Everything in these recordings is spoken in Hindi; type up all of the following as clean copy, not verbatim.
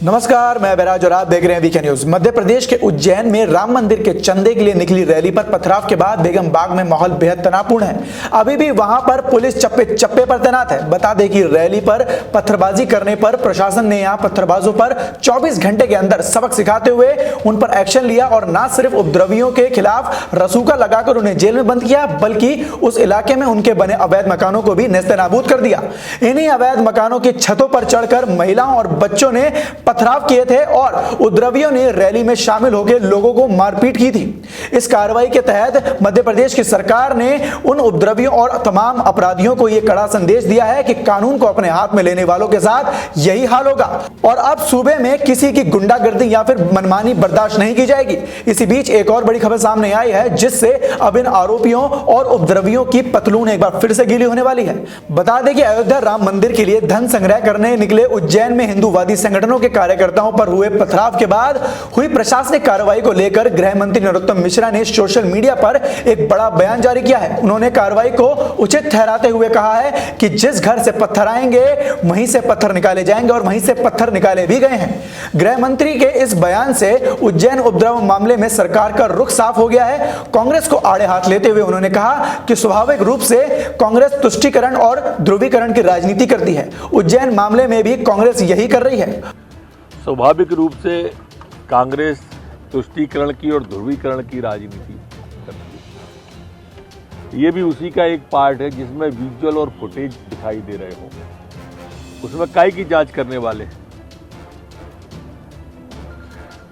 नमस्कार, मैं बैराज और आप देख रहे हैं वीके न्यूज। मध्य प्रदेश के उज्जैन में राम मंदिर के चंदे के लिए निकली रैली पर पथराव के बाद बेगम बाग में माहौल बेहद तनावपूर्ण है। अभी भी वहां पर पुलिस चप्पे चप्पे पर तैनात है। बता दें कि रैली पर पत्थरबाजी करने पर प्रशासन ने यहां पत्थरबाजों पर 24 घंटे के अंदर सबक सिखाते हुए उन पर एक्शन लिया और न सिर्फ उपद्रवियों के खिलाफ रसूखा लगाकर उन्हें जेल में बंद किया, बल्कि उस इलाके में उनके बने अवैध मकानों को भी नेस्तनाबूद कर दिया। इन्हीं अवैध मकानों की छतों पर चढ़कर महिलाओं और बच्चों ने पथराव किए थे और उपद्रवियों ने रैली में शामिल होकर लोगों को मारपीट की थी। इस कार्रवाई के तहत मध्य प्रदेश की सरकार ने उन उपद्रवियों और तमाम अपराधियों को यह कड़ा संदेश दिया है कि कानून को अपने हाथ में लेने वालों के साथ यही हाल होगा और अब सूबे में किसी की गुंडागर्दी या फिर मनमानी बर्दाश्त नहीं की जाएगी। इसी बीच एक और बड़ी खबर सामने आई है, जिससे अब इन आरोपियों और उपद्रवियों की पतलून एक बार फिर से गीली होने वाली है। बता दें कि अयोध्या राम मंदिर के लिए धन संग्रह करने निकले उज्जैन में हिंदूवादी संगठनों के कार्यकर्ताओं पर हुए पथराव के बाद हुई प्रशासनिक कार्रवाई को लेकर गृह मंत्री नरोत्तम मिश्रा ने सोशल मीडिया पर एक बड़ा बयान जारी किया है। उन्होंने कार्रवाई को उचित ठहराते हुए कहा है कि जिस घर से पत्थर आएंगे वहीं से पत्थर निकाले जाएंगे और वहीं से पत्थर निकाले भी गए हैं। गृह मंत्री के इस बयान से उज्जैन उपद्रव मामले में सरकार का रुख साफ हो गया है। कांग्रेस को आड़े हाथ लेते हुए उन्होंने कहा कि स्वाभाविक रूप से कांग्रेस तुष्टीकरण और ध्रुवीकरण की राजनीति करती है। उज्जैन मामले में भी कांग्रेस यही कर रही है। स्वाभाविक रूप से कांग्रेस तुष्टीकरण की और ध्रुवीकरण की राजनीति करती है। ये भी उसी का एक पार्ट है जिसमें विजुअल और फुटेज दिखाई दे रहे हो, उसमें काय की जांच करने वाले।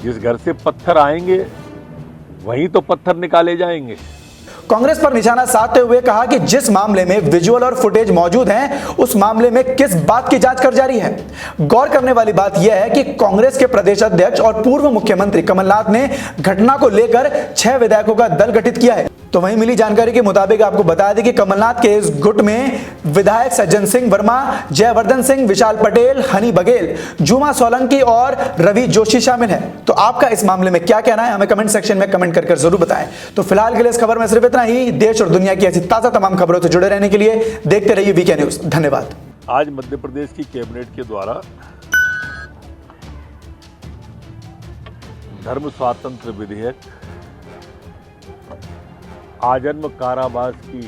जिस घर से पत्थर आएंगे वहीं तो पत्थर निकाले जाएंगे। कांग्रेस पर निशाना साधते हुए कहा कि जिस मामले में विजुअल और फुटेज मौजूद हैं, उस मामले में किस बात की जांच कर जारी है। गौर करने वाली बात यह है कि कांग्रेस के प्रदेश अध्यक्ष और पूर्व मुख्यमंत्री कमलनाथ ने घटना को लेकर 6 विधायकों का दल गठित किया है। तो वहीं मिली जानकारी के मुताबिक आपको बता दें कि कमलनाथ के इस गुट में विधायक सज्जन सिंह वर्मा, जयवर्धन सिंह, विशाल पटेल, हनी बघेल, जुमा सोलंकी और रवि जोशी शामिल हैं। तो आपका इस मामले में क्या कहना है, हमें कमेंट सेक्शन में कमेंट कर जरूर बताएं। तो फिलहाल के लिए इस खबर में सिर्फ इतना ही। देश और दुनिया की ऐसी ताजा तमाम खबरों से जुड़े रहने के लिए देखते रहिए वीके न्यूज। धन्यवाद। आज मध्य प्रदेश की कैबिनेट के द्वारा धर्म स्वातंत्र विधेयक, आजन्म कारावास की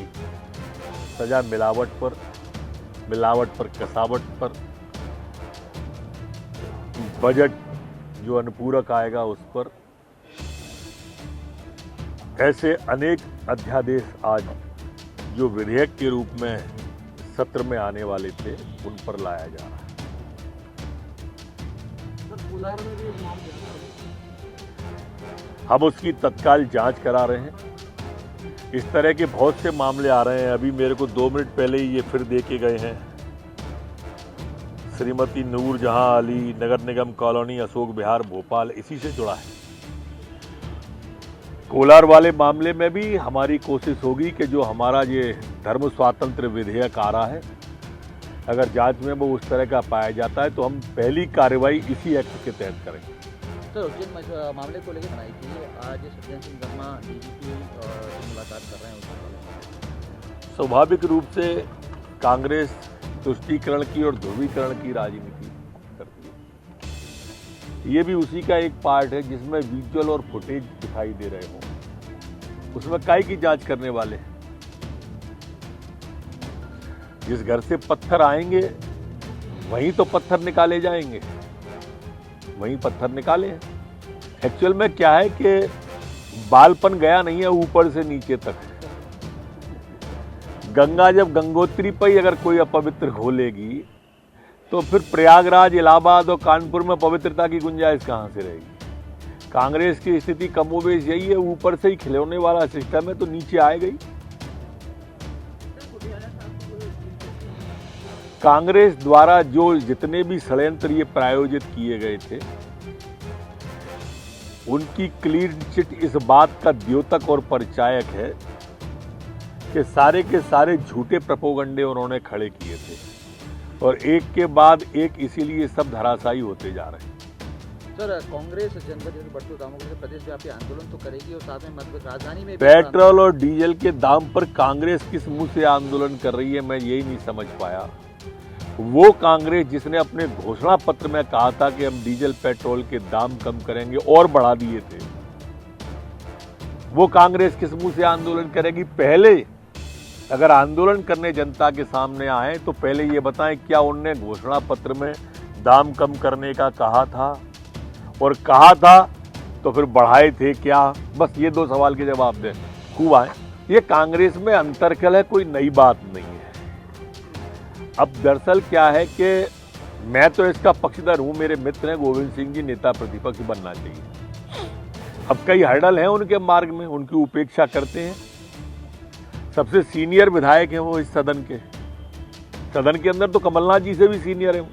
सजा मिलावट पर कसावट पर, बजट जो अनुपूरक आएगा उस पर, ऐसे अनेक अध्यादेश आज जो विधेयक के रूप में सत्र में आने वाले थे उन पर लाया जा रहा है। हम उसकी तत्काल जांच करा रहे हैं। इस तरह के बहुत से मामले आ रहे हैं। अभी मेरे को 2 मिनट पहले ही ये फिर दे के गए हैं। श्रीमती नूर जहां अली, नगर निगम कॉलोनी, अशोक विहार, भोपाल, इसी से जुड़ा है। कोलार वाले मामले में भी हमारी कोशिश होगी कि जो हमारा ये धर्म स्वातंत्र विधेयक आ रहा है, अगर जांच में वो उस तरह का पाया जाता है तो हम पहली कार्रवाई इसी एक्ट के तहत करेंगे। सर, उज्जैन मामले को लेकर बनाई थी आज सज्जन सिंह वर्मा डीजीपी से मुलाकात कर रहे हैं। स्वाभाविक रूप से कांग्रेस तुष्टीकरण की और ध्रुवीकरण की राजनीति करती है। ये भी उसी का एक पार्ट है जिसमें विजुअल और फुटेज दिखाई दे रहे हो, उसमें काय की जांच करने वाले। जिस घर से पत्थर आएंगे वहीं तो पत्थर निकाले जाएंगे, वहीं पत्थर निकाले। एक्चुअल में क्या है कि बालपन गया नहीं है ऊपर से नीचे तक। गंगा जब गंगोत्री पर ही अगर कोई अपवित्र घोलेगी तो फिर प्रयागराज, इलाहाबाद और कानपुर में पवित्रता की गुंजाइश कहां से रहेगी। कांग्रेस की स्थिति कमोबेश यही है, ऊपर से ही खिलौने वाला सिस्टम है तो नीचे आएगा ही। कांग्रेस द्वारा जो जितने भी षड्यंत्र ये प्रायोजित किए गए थे, उनकी क्लीन चिट इस बात का द्योतक और परिचायक है कि सारे के सारे झूठे प्रोपेगेंडे उन्होंने खड़े किए थे और एक के बाद एक इसीलिए सब धराशायी होते जा रहे हैं। सर, कांग्रेस जनवरी बढ़ते दामों के प्रदेशव्यापी आंदोलन तो करेगी और साथ में मध्य राजधानी में पेट्रोल और डीजल के दाम पर कांग्रेस किस मुंह से आंदोलन कर रही है, मैं यही नहीं समझ पाया। वो कांग्रेस जिसने अपने घोषणा पत्र में कहा था कि हम डीजल पेट्रोल के दाम कम करेंगे और बढ़ा दिए थे, वो कांग्रेस किस मुंह से आंदोलन करेगी? पहले अगर आंदोलन करने जनता के सामने आए तो पहले ये बताएं क्या उनने घोषणा पत्र में दाम कम करने का कहा था, और कहा था तो फिर बढ़ाए थे क्या? बस ये दो सवाल के जवाब दें, खूब आए। ये कांग्रेस में अंतर्कल है, कोई नई बात नहीं है। अब दरअसल क्या है कि मैं तो इसका पक्षधर हूं, मेरे मित्र हैं गोविंद सिंह जी, नेता प्रतिपक्ष बनना चाहिए। अब कई हर्डल हैं उनके मार्ग में, उनकी उपेक्षा करते हैं। सबसे सीनियर विधायक हैं वो इस सदन के अंदर तो कमलनाथ जी से भी सीनियर है वो।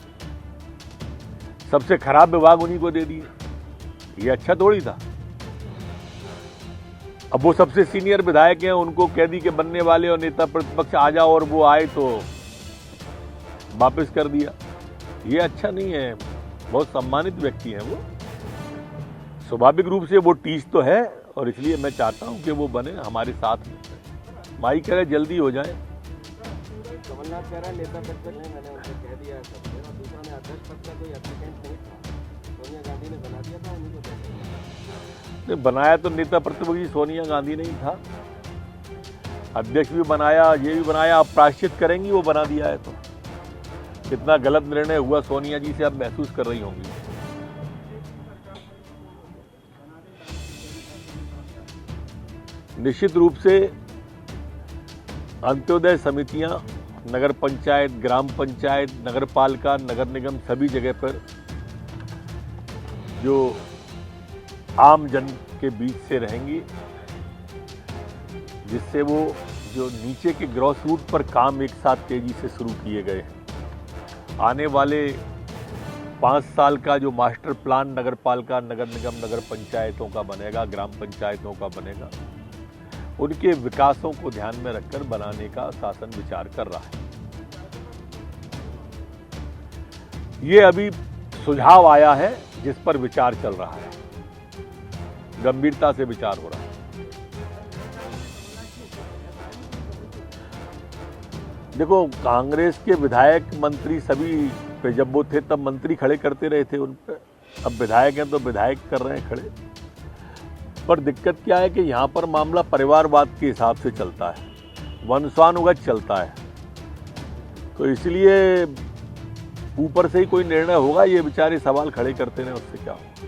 सबसे खराब विभाग उन्हीं को दे दिए, ये अच्छा थोड़ी था। अब वो सबसे सीनियर विधायक हैं, उनको कैदी के बनने वाले और नेता प्रतिपक्ष आ जाओ, और वो आए तो वापस कर दिया। ये अच्छा नहीं है। बहुत सम्मानित व्यक्ति हैं वो, स्वाभाविक रूप से वो टीच तो है, और इसलिए मैं चाहता हूं कि वो बने हमारे साथ में। माई करे जल्दी हो जाए। कमलनाथ कह रहा है नेता प्रतिपक्ष नहीं, मैंने उनको कह दिया है सब, और दूसरा ने अध्यक्ष पद का कोई एप्लीकेंट नहीं था, सोनिया गांधी ने बना दिया था उन्हीं को। बनाया तो नेता प्रतिपक्ष सोनिया गांधी नहीं था, अध्यक्ष भी बनाया, ये भी बनाया। अब प्रायश्चित करेंगी, वो बना दिया है तो कितना गलत निर्णय हुआ सोनिया जी से अब महसूस कर रही होंगी। निश्चित रूप से अंत्योदय समितियां, नगर पंचायत, ग्राम पंचायत, नगर पालिका, नगर निगम, सभी जगह पर जो आम जन के बीच से रहेंगी, जिससे वो जो नीचे के ग्रॉस रूट पर काम एक साथ तेजी से शुरू किए गए हैं। आने वाले 5 साल का जो मास्टर प्लान नगर पालिका, नगर निगम, नगर पंचायतों का बनेगा, ग्राम पंचायतों का बनेगा, उनके विकासों को ध्यान में रखकर बनाने का शासन विचार कर रहा है। ये अभी सुझाव आया है जिस पर विचार चल रहा है, गंभीरता से विचार हो रहा है। देखो, कांग्रेस के विधायक मंत्री सभी पे जब वो थे तब मंत्री खड़े करते रहे थे उन पर, अब विधायक हैं तो विधायक कर रहे हैं खड़े। पर दिक्कत क्या है कि यहाँ पर मामला परिवारवाद के हिसाब से चलता है, वंशानुगत चलता है, तो इसलिए ऊपर से ही कोई निर्णय होगा। ये बेचारे सवाल खड़े करते रहे, उससे क्या होगा।